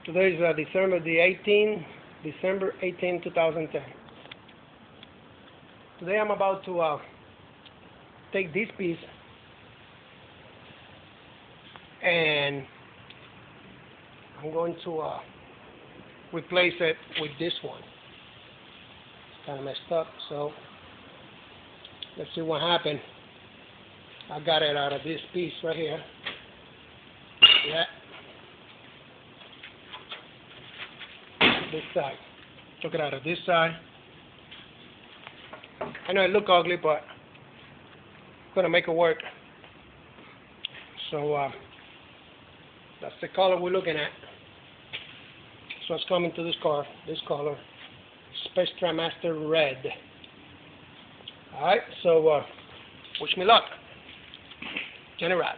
Today is December 18, 2010. Today I'm about to take this piece and I'm going to replace it with this one. It's kind of messed up, so let's see what happened. I got it out of this piece right here. Yeah. This side. Took it out of this side. I know it look ugly, but I'm gonna make it work. So that's the color we're looking at. So it's coming to this car, this color, Spectramaster Red. All right. So wish me luck. General.